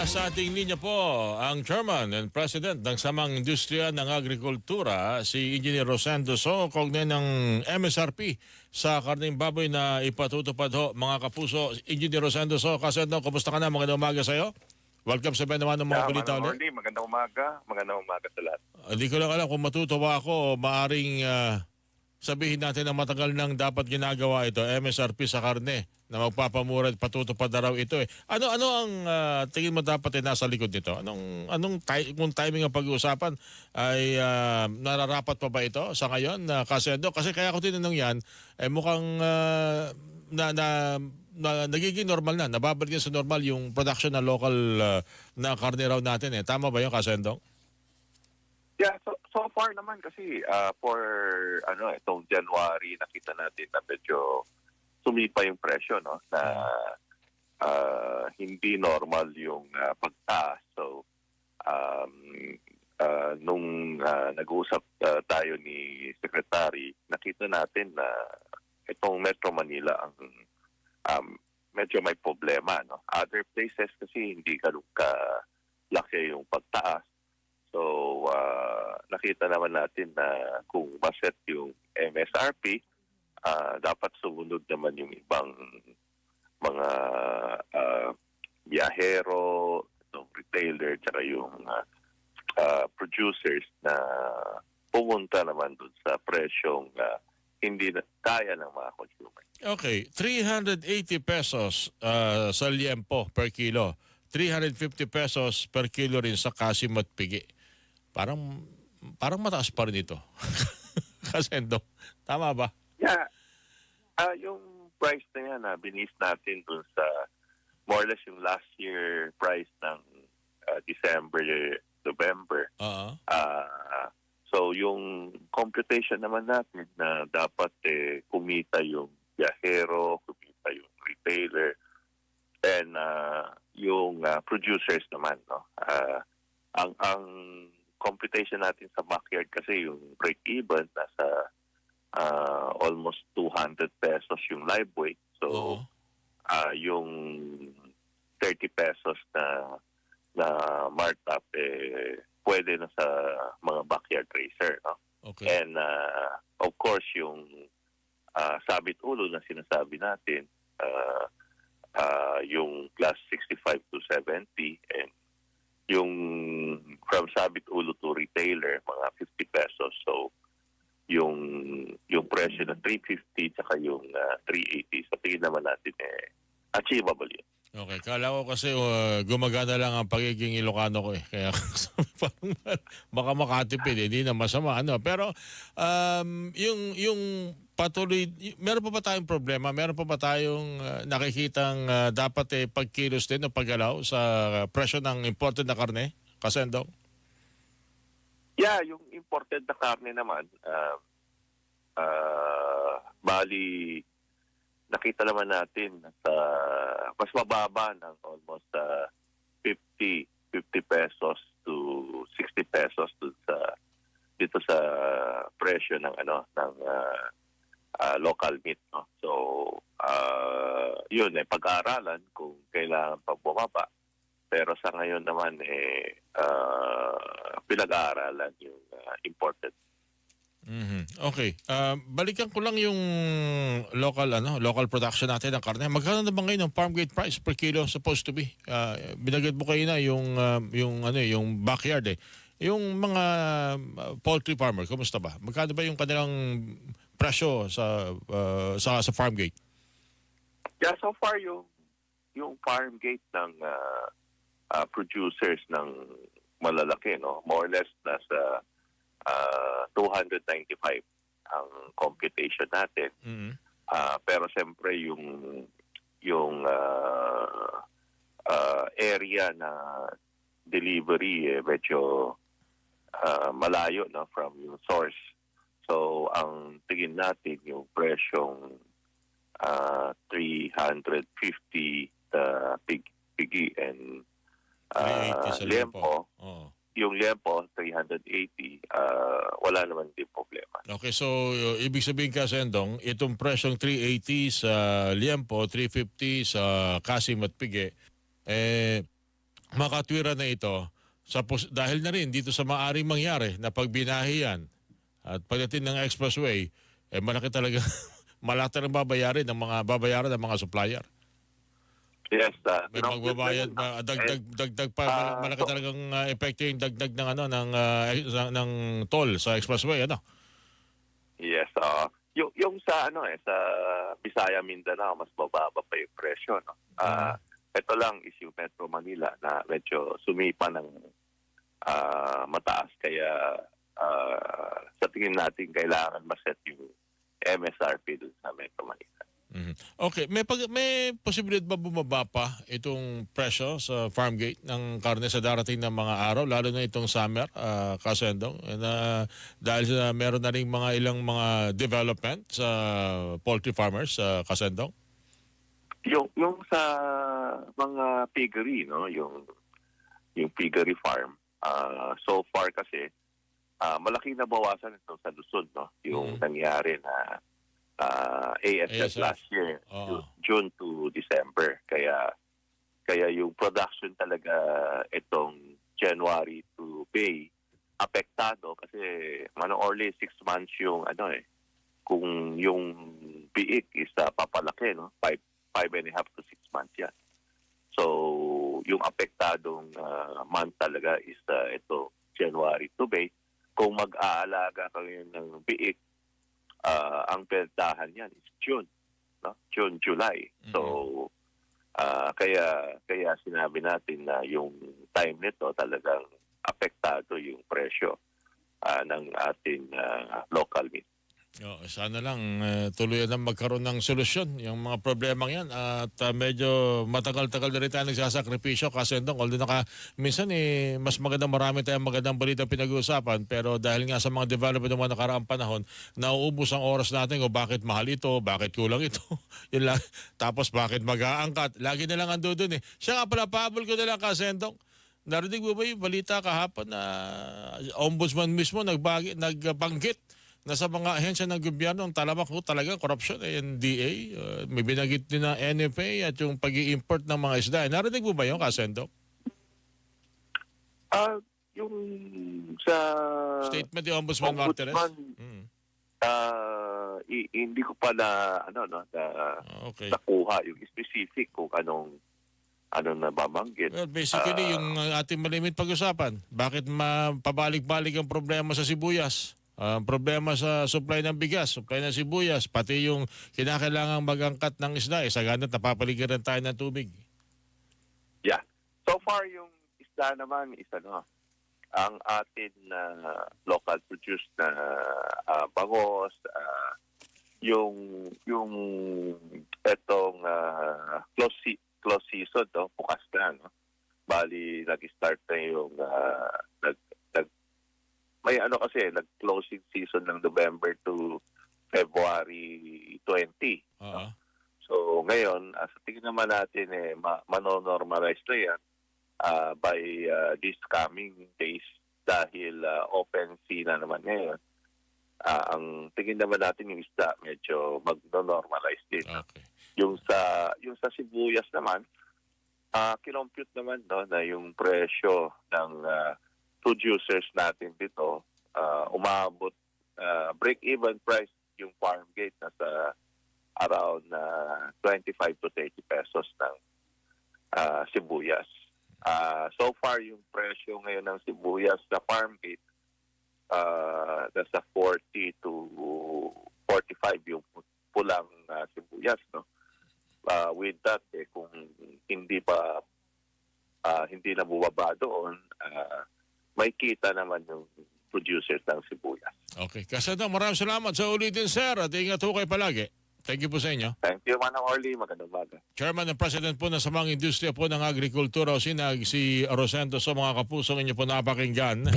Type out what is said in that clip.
Nasa ating linya po ang Chairman and President ng Samang Industriya ng Agrikultura, si Engineer Rosendo So, kaugnay ng MSRP sa karneng baboy na ipatutupad ho, mga kapuso. Engineer Rosendo So, Kasendo, kumusta ka na? Magandang umaga sa iyo. Welcome sa Benaman ng mga balita ulit. Magandang umaga. Magandang umaga sa lahat. Hindi ko lang alam kung matutuwa ako o maaring sabihin natin na matagal nang dapat ginagawa ito, MSRP sa karne, na magpapamura at patutupad na raw ito. Ano ang tingin mo dapat nasa likod nito? Kung timing ang pag-uusapan ay nararapat pa ba ito sa ngayon? Kasi kaya ko tinanong yan, mukhang nagiging normal na, nababalik sa normal yung production ng local na karne raw natin. Tama ba yun, Kasendong? Yeah, so far naman kasi for itong January nakita natin na medyo sumipa yung presyo, no, na hindi normal yung pagtaas. So nung nag-uusap tayo ni Secretary, nakita natin na itong Metro Manila ang medyo may problema, no. Other places kasi hindi ganun ka laki yung pagtaas. So, nakita naman natin na kung maset yung MSRP, dapat sumunod naman yung ibang mga biyahero, yung retailer, tsaka yung producers na pumunta naman dun sa presyong hindi na kaya ng mga consumer. Okay, 380 pesos sa liempo per kilo. 350 pesos per kilo rin sa kasim at pigi. Parang mataas pa rin ito. Kasendo, tama ba? Yeah. Yung price na yan, binis natin dun sa more or less yung last year price ng December, November. So yung computation naman natin na dapat kumita yung biyahero, kumita yung retailer, and yung producers naman, no. Ang computation natin sa backyard kasi yung break-even nasa almost 200 pesos yung live weight. So, yung 30 pesos na markup pwede na sa mga backyard racer, no? Okay. And of course, yung sabit ulo na sinasabi natin, yung class 65 to 70, and yung from sabit ulo to retailer, mga 50 pesos. So, yung presyo na 350 tsaka yung 380, sa tingin naman natin achievable yun. Okay, kala ko kasi gumagana lang ang pagiging Ilocano ko Kaya parang baka makatipid, hindi na masama. Pero yung patuloy, meron pa ba tayong problema? Meron pa ba tayong nakikitang dapat pagkilos din o paggalaw sa presyo ng imported na karne? Kasendo? Yeah, yung imported na karne naman, bali, nakita naman natin sa mas mababa ng almost 50 pesos to 60 pesos dito sa presyo ng local meat, no. So yun pag-aaralan kung kailangan pa bumaba, pero sa ngayon naman pinag-aaralan yung imported. Okay. Balikan ko lang yung local production natin ng karne. Magkano na ba ngayon ang farm gate price per kilo supposed to be? Binagad mo kayo na yung backyard Yung mga poultry farmer, kumusta ba? Magkano ba yung kanilang presyo sa farm gate? Yeah, so far yung farm gate ng producers ng malalaki, no, more or less nasa 295 ang computation natin. Pero siyempre yung area na delivery medyo malayo, no, from yung source. So ang tingin natin yung presyong 350 pigi and liempo. Yung liempo 380, wala naman din problema. Okay, so ibig sabihin ka, Sendong, itong presyong 380 sa liempo, 350 sa kasim at pigi, makatwiran na ito dahil na rin dito sa maaring mangyari na pagbinahiyan at pagdating ng expressway, malaki talaga malaki talagang babayaran ng mga supplier. Yes, May magbabayad dagdag pa malaki talagang epekto yung dagdag ng ng toll sa expressway Yes, yung sa sa Bisaya Mindanao mas mababa pa yung presyo, no. Ito lang is yung Metro Manila na medyo sumipa ng mataas, kaya sa tingin natin kailangan ma-set yung MSRP dun sa Metro Manila. Okay, may posibilidad ba bumaba pa itong presyo sa farm gate ng karne sa darating ng mga araw, lalo na itong summer, Kasendong? Dahil meron na rin ilang mga development sa poultry farmers, Kasendong? Yung sa mga piggery, no, yung piggery farm, so far kasi malaki na bawasan ito sa Luzon, no, yung nangyari na ASF last year, June to December. Kaya yung production talaga itong January to May apektado kasi only 6 months yung kung yung biik is papalaki, no, 5.5 to 6 months yan. So yung apektadong month talaga is ito January to May. Kung mag-aalaga kayo ng biik, ang perdahan yan is June, no? June, July. So kaya sinabi natin na yung time nito talagang apektado yung presyo ng ating local meat. Sana lang tuluyan na magkaroon ng solusyon yung mga problemang yan at medyo matagal-tagal na rin tayo nagsasakripisyo, Kasendong. Although minsan mas marami tayong magandang balita pinag-uusapan, pero dahil nga sa mga development ng mga nakaraang panahon, nauubos ang oras natin kung bakit mahal ito, bakit kulang ito. Yun lang. Tapos bakit mag-aangkat. Lagi na lang ando dun . Siya nga pala, pahabol ko na lang, Kasendong. Narinig mo ba yung balita kahapon na ombudsman mismo nagbanggit na sa mga ahensya ng gobyerno ang talamak talaga korupsyon, NDA, may binanggit din na NFA at yung pag-i-import ng mga isda. Narinig mo ba yun, Kasendong? Yung sa statement ni Ombudsman Martires? Hindi ko pa nakuha yung specific kung anong nababanggit. Well, basically, yung ating malimit pag-usapan, bakit pabalik-balik ang problema sa sibuyas? Problema sa supply ng bigas, supply ng sibuyas, pati yung kinakailangang mag-angkat ng isda, sa ganit napapaligiran tayo ng tubig. Yeah. So far, yung isda naman is ang atin local produced na bangos, yung etong close season, bukas na, no? Bali, nag-start na yung may nag-closing season ng November to February 20. So ngayon, sa tingin naman natin manonormalize na yan by these coming days dahil open sea na naman ngayon. Ang tingin naman natin yung isda medyo mag-normalize din. Okay. Yung sa sibuyas naman, kinompute naman na yung presyo ng producers natin dito umabot break-even price yung farm gate nasa around 25 to 30 pesos ng sibuyas. So far yung presyo ngayon ng sibuyas sa farm gate nasa 40 to 45 yung pulang sibuyas, no. With that kung hindi na bubaba doon, may kita naman yung producers ng sibuyas. Okay. Kasendong, maraming salamat sa ulitin, sir. At ingat ho kayo palagi. Thank you po sa inyo. Thank you, Manang Orly. Magandang umaga. Chairman and President po ng Samang Industriya po ng Agrikultura o SINAG, si Rosendo. So mga kapusong inyo po napakinggan.